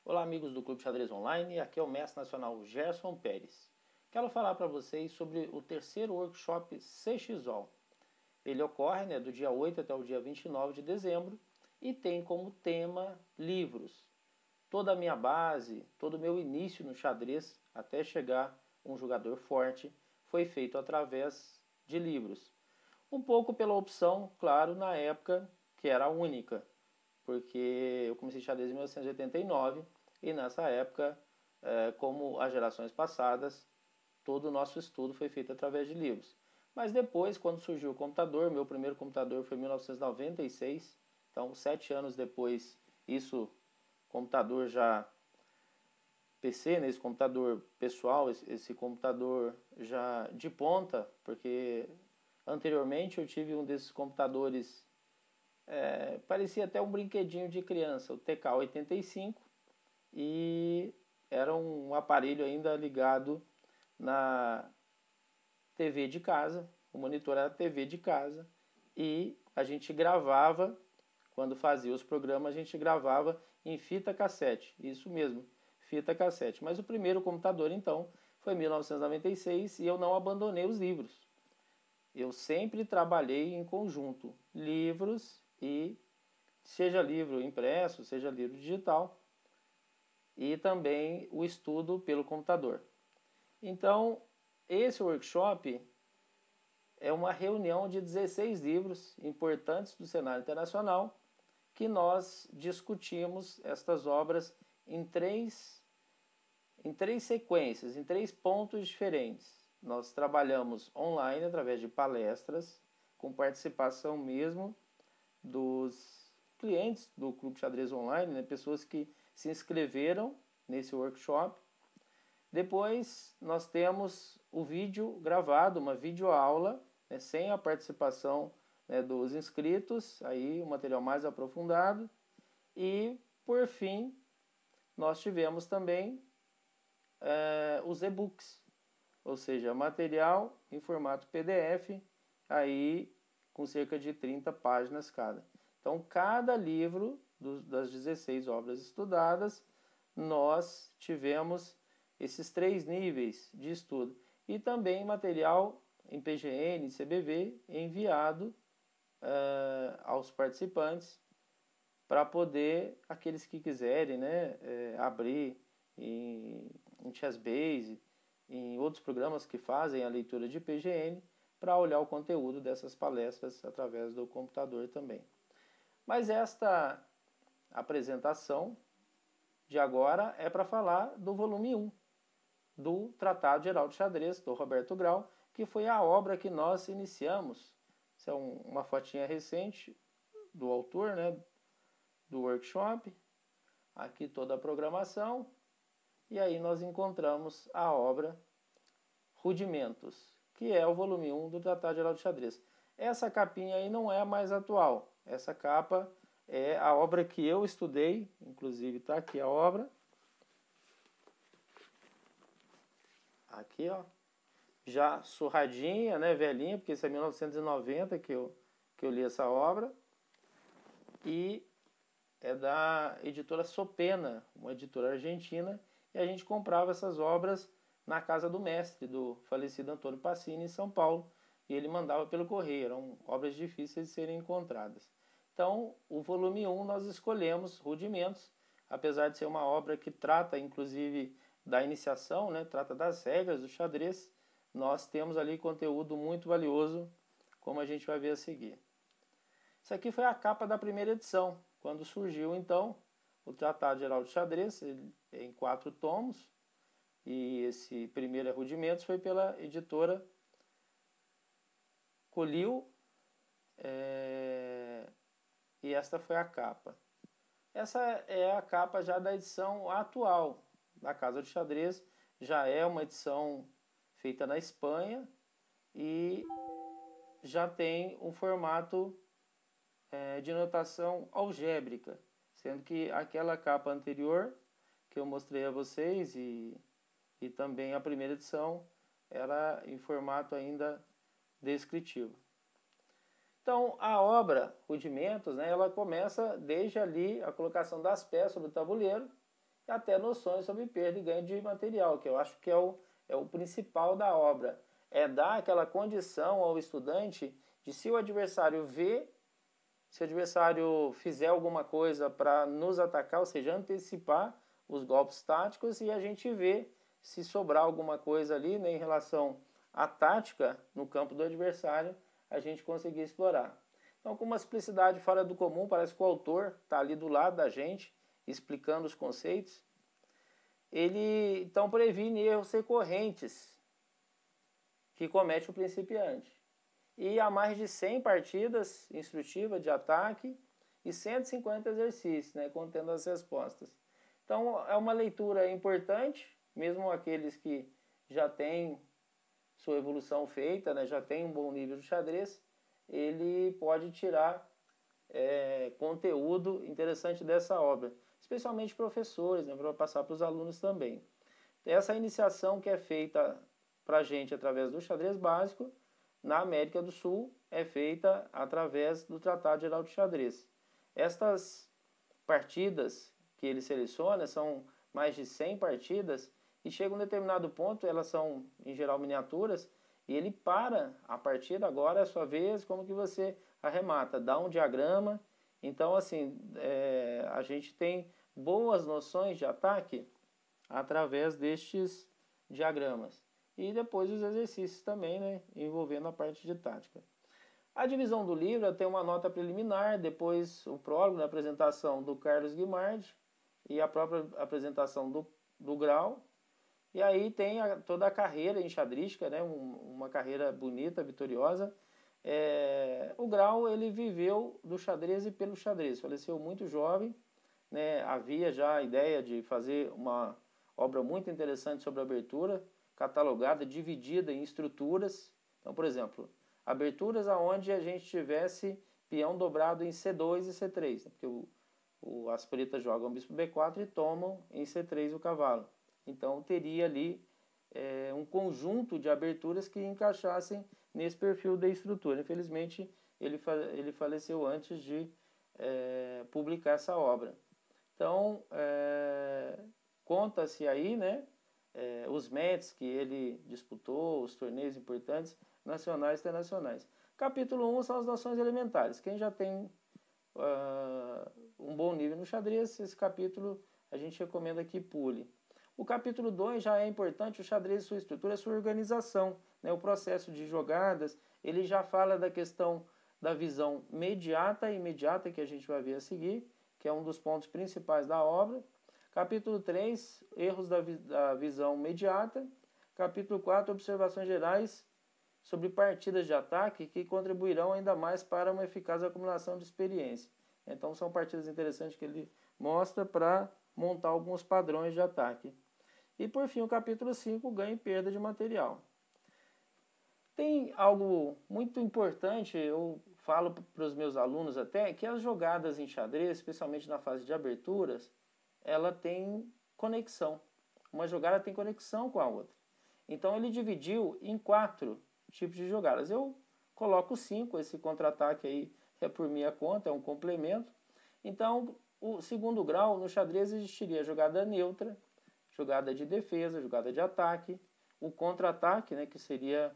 Olá amigos do Clube Xadrez Online, aqui é o mestre nacional Gerson Pérez. Quero falar para vocês sobre o terceiro workshop CXOL. Ele ocorre do dia 8 até o dia 29 de dezembro e tem como tema livros. Toda a minha base, todo o meu início no xadrez até chegar um jogador forte foi feito através de livros. Um pouco pela opção, claro, na época que era a única, porque eu comecei xadrez em 1989 e nessa época, como as gerações passadas, todo o nosso estudo foi feito através de livros. Mas depois, quando surgiu o computador, meu primeiro computador foi em 1996, então 7 anos depois, isso, computador já PC, esse computador pessoal, esse computador já de ponta, porque anteriormente eu tive um desses computadores, parecia até um brinquedinho de criança, o TK-85, e era um aparelho ainda ligado na TV de casa, o monitor era a TV de casa, e a gente gravava, quando fazia os programas, a gente gravava em fita cassete, isso mesmo, fita cassete. Mas o primeiro computador, então, foi em 1996 e eu não abandonei os livros. Eu sempre trabalhei em conjunto, livros e seja livro impresso, seja livro digital, e também o estudo pelo computador. Então, esse workshop é uma reunião de 16 livros importantes do cenário internacional que nós discutimos estas obras em três sequências, em 3 pontos diferentes. Nós trabalhamos online através de palestras, com participação mesmo dos clientes do Clube Xadrez Online, pessoas que se inscreveram nesse workshop. Depois nós temos o vídeo gravado, uma videoaula, sem a participação dos inscritos, aí o material mais aprofundado. E por fim nós tivemos também os e-books, ou seja, material em formato PDF, aí com cerca de 30 páginas cada. Então, cada livro das 16 obras estudadas, nós tivemos esses 3 níveis de estudo. E também material em PGN, CBV, enviado aos participantes, para poder, aqueles que quiserem, abrir em Chessbase, em outros programas que fazem a leitura de PGN, para olhar o conteúdo dessas palestras através do computador também. Mas esta apresentação de agora é para falar do volume 1 do Tratado Geral de Xadrez, do Roberto Grau, que foi a obra que nós iniciamos. Essa é uma fotinha recente do autor, do workshop. Aqui toda a programação. E aí nós encontramos a obra Rudimentos, que é o volume 1 do Tratado Geral de Xadrez. Essa capinha aí não é a mais atual. Essa capa é a obra que eu estudei, inclusive está aqui a obra. Aqui, ó. Já surradinha, velhinha, porque isso é 1990 que eu li essa obra. E é da editora Sopena, uma editora argentina, e a gente comprava essas obras na casa do mestre, do falecido Antônio Pacini, em São Paulo, e ele mandava pelo correio, eram obras difíceis de serem encontradas. Então, o volume 1 nós escolhemos Rudimentos, apesar de ser uma obra que trata, inclusive, da iniciação, trata das regras do xadrez, nós temos ali conteúdo muito valioso, como a gente vai ver a seguir. Isso aqui foi a capa da primeira edição, quando surgiu, então, o Tratado Geral de Xadrez, em 4 tomos, e esse primeiro Rudimentos foi pela editora Colil, e esta foi a capa. Essa é a capa já da edição atual da Casa de Xadrez, já é uma edição feita na Espanha e já tem um formato de notação algébrica, sendo que aquela capa anterior que eu mostrei a vocês e também a primeira edição era em formato ainda descritivo. Então, a obra Rudimentos, ela começa desde ali a colocação das peças sobre o tabuleiro, e até noções sobre perda e ganho de material, que eu acho que é o principal da obra. É dar aquela condição ao estudante de, se o adversário vê, se o adversário fizer alguma coisa para nos atacar, ou seja, antecipar os golpes táticos, e a gente vê se sobrar alguma coisa ali, né, em relação à tática no campo do adversário, a gente conseguir explorar. Então, com uma simplicidade fora do comum, parece que o autor está ali do lado da gente, explicando os conceitos. Ele então previne erros recorrentes que comete o principiante. E há mais de 100 partidas instrutivas de ataque e 150 exercícios, né, contendo as respostas. Então, é uma leitura importante, mesmo aqueles que já têm sua evolução feita, né, já tem um bom nível de xadrez, ele pode tirar conteúdo interessante dessa obra, especialmente professores, né, para passar para os alunos também. Essa iniciação que é feita para a gente através do xadrez básico, na América do Sul, é feita através do Tratado Geral de Xadrez. Estas partidas que ele seleciona são mais de 100 partidas, e chega um determinado ponto, elas são em geral miniaturas, e ele para a partida, agora é a sua vez, como que você arremata, dá um diagrama. Então, assim, a gente tem boas noções de ataque através destes diagramas. E depois os exercícios também, né, envolvendo a parte de tática. A divisão do livro tem uma nota preliminar, depois o prólogo, na apresentação do Carlos Guimard e a própria apresentação do Grau. E aí tem toda a carreira enxadrística, né, uma carreira bonita, vitoriosa. O Grau, ele viveu do xadrez e pelo xadrez, faleceu muito jovem, né, havia já a ideia de fazer uma obra muito interessante sobre a abertura, catalogada, dividida em estruturas. Então, por exemplo, aberturas aonde a gente tivesse peão dobrado em C2 e C3, né, porque as pretas jogam bispo B4 e tomam em C3 o cavalo. Então teria ali um conjunto de aberturas que encaixassem nesse perfil da estrutura. Infelizmente, ele faleceu antes de publicar essa obra. Então, conta-se aí, né, os matches que ele disputou, os torneios importantes, nacionais e internacionais. Capítulo 1 são as noções elementares. Quem já tem um bom nível no xadrez, esse capítulo a gente recomenda que pule. O capítulo 2 já é importante, o xadrez, sua estrutura, sua organização, né, o processo de jogadas. Ele já fala da questão da visão mediata e imediata, que a gente vai ver a seguir, que é um dos pontos principais da obra. Capítulo 3, erros da visão mediata. Capítulo 4, observações gerais sobre partidas de ataque que contribuirão ainda mais para uma eficaz acumulação de experiência. Então são partidas interessantes que ele mostra para montar alguns padrões de ataque. E por fim o capítulo 5, ganho e perda de material. Tem algo muito importante, eu falo para os meus alunos até, que as jogadas em xadrez, especialmente na fase de aberturas, ela tem conexão. Uma jogada tem conexão com a outra. Então ele dividiu em 4 tipos de jogadas. Eu coloco 5, esse contra-ataque aí é por minha conta, é um complemento. Então, o segundo grau, no xadrez existiria jogada neutra, jogada de defesa, jogada de ataque, o contra-ataque, né, que seria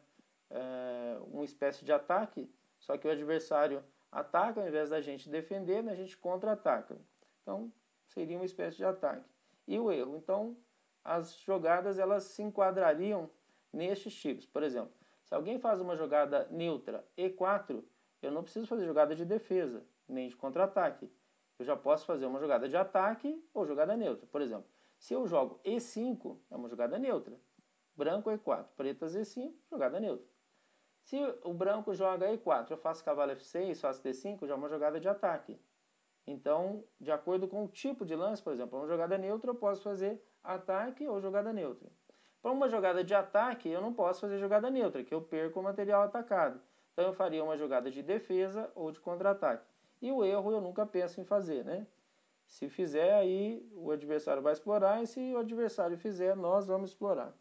uma espécie de ataque, só que o adversário ataca, ao invés da gente defender, né, a gente contra-ataca. Então, seria uma espécie de ataque. E o erro. Então, as jogadas elas se enquadrariam nestes tipos. Por exemplo, se alguém faz uma jogada neutra E4, eu não preciso fazer jogada de defesa, nem de contra-ataque. Eu já posso fazer uma jogada de ataque ou jogada neutra. Por exemplo, se eu jogo E5, é uma jogada neutra. Branco E4, pretas E5, jogada neutra. Se o branco joga E4, eu faço cavalo F6, faço D5, já é uma jogada de ataque. Então, de acordo com o tipo de lance, por exemplo, uma jogada neutra eu posso fazer ataque ou jogada neutra. Para uma jogada de ataque, eu não posso fazer jogada neutra, que eu perco o material atacado. Então eu faria uma jogada de defesa ou de contra-ataque. E o erro eu nunca penso em fazer, né? Se fizer, aí o adversário vai explorar, e se o adversário fizer, nós vamos explorar.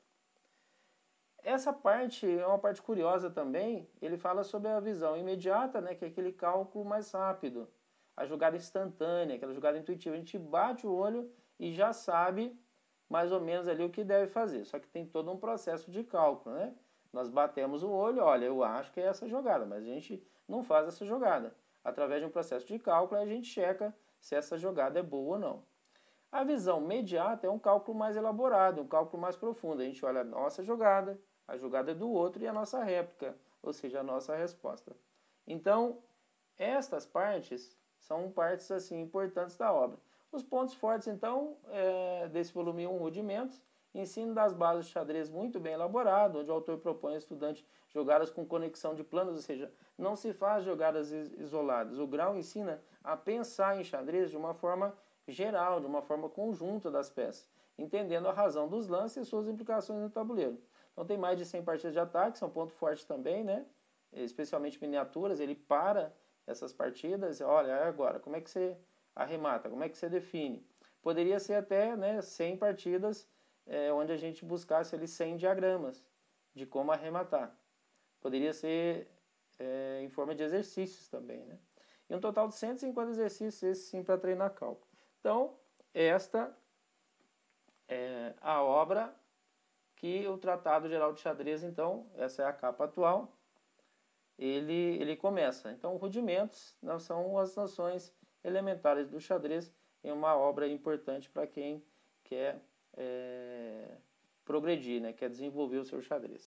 Essa parte é uma parte curiosa também, ele fala sobre a visão imediata, né, que é aquele cálculo mais rápido. A jogada instantânea, aquela jogada intuitiva. A gente bate o olho e já sabe mais ou menos ali o que deve fazer. Só que tem todo um processo de cálculo, né? Nós batemos o olho, olha, eu acho que é essa jogada, mas a gente não faz essa jogada. Através de um processo de cálculo, a gente checa se essa jogada é boa ou não. A visão mediata é um cálculo mais elaborado, um cálculo mais profundo. A gente olha a nossa jogada, a jogada do outro e a nossa réplica, ou seja, a nossa resposta. Então, estas partes são partes assim importantes da obra. Os pontos fortes, então, desse volume 1, Rudimentos, ensino das bases de xadrez muito bem elaborado, onde o autor propõe ao estudante jogadas com conexão de planos, ou seja, não se faz jogadas isoladas. O grau ensina a pensar em xadrez de uma forma geral, de uma forma conjunta das peças, entendendo a razão dos lances e suas implicações no tabuleiro. Então tem mais de 100 partidas de ataque, são ponto forte também, né? Especialmente miniaturas, ele para essas partidas, olha, agora, como é que você arremata, como é que você define? Poderia ser até, né, 100 partidas onde a gente buscasse ali 100 diagramas de como arrematar. Poderia ser em forma de exercícios também, né? E um total de 150 exercícios, esse sim, para treinar cálculo. Então, esta é a obra que o Tratado Geral de Xadrez, então, essa é a capa atual, ele começa. Então, rudimentos não são as noções elementares do xadrez, é uma obra importante para quem quer progredir, né? Quer desenvolver o seu xadrez.